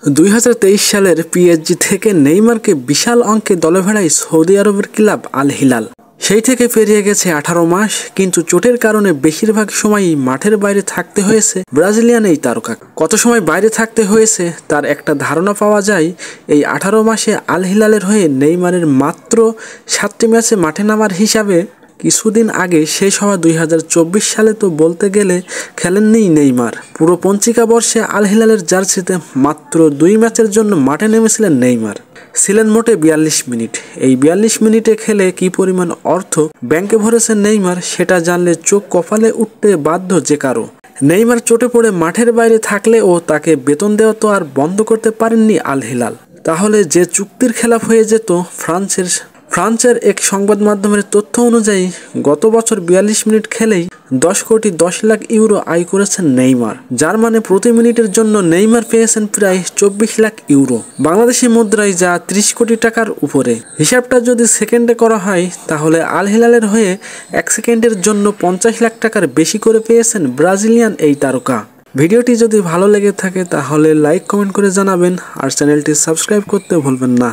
2023 সালের পিএসজি থেকে নেইমারকে বিশাল অঙ্কে দলে ভেড়ায় সৌদি আরবের ক্লাব আল হিলাল। সেই থেকে পেরিয়ে গেছে 18 মাস, কিন্তু চোটের কারণে বেশিরভাগ সময়ই মাঠের বাইরে থাকতে হয়েছে ব্রাজিলিয়ান এই তারকা। কত সময় বাইরে থাকতে হয়েছে তার একটা ধারণা পাওয়া যায় এই 18 মাসে আল হিলালের হয়ে নেইমারের মাত্র 7টি ম্যাচে মাঠে নামার হিসাবে। কিছুদিন আগে শেষ হওয়া 2024 সালে তো বলতে গেলে খেলেননি নেইমার। পুরো পঞ্চিকা বর্ষে আল হিলালের জার্সিতে মাত্র 2 ম্যাচের জন্য মাঠে নেমেছিলেন নেইমার। ছিলেন মোটে 42 মিনিট। এই 42 মিনিটে খেলে কি পরিমাণ অর্থ ব্যাংকে ভরেছেন নেইমার সেটা জানলে চোখ কপালে উঠতে বাধ্য যে কারো। নেইমার চোটে পড়ে মাঠের বাইরে থাকলেও তাকে বেতন দেওয়া তো আর বন্ধ করতে পারেননি আল হিলাল। তাহলে যে চুক্তির খেলাপ হয়ে যেত। ফ্রান্সের এক সংবাদ মাধ্যমের তথ্য অনুযায়ী গত বছর 42 মিনিট খেলেই 10 কোটি 10 লাখ ইউরো আয় করেছেন নেইমার, যার মানে প্রতি মিনিটের জন্য নেইমার পেয়েছেন প্রায় 24 লাখ ইউরো, বাংলাদেশি মুদ্রায় যা 30 কোটি টাকার উপরে। হিসাবটা যদি সেকেন্ডে করা হয় তাহলে আল হিলালের হয়ে 1 সেকেন্ডের জন্য 50 লাখ টাকার বেশি করে পেয়েছেন ব্রাজিলিয়ান এই তারকা। ভিডিওটি যদি ভালো লেগে থাকে তাহলে লাইক কমেন্ট করে জানাবেন আর চ্যানেলটি সাবস্ক্রাইব করতে ভুলবেন না।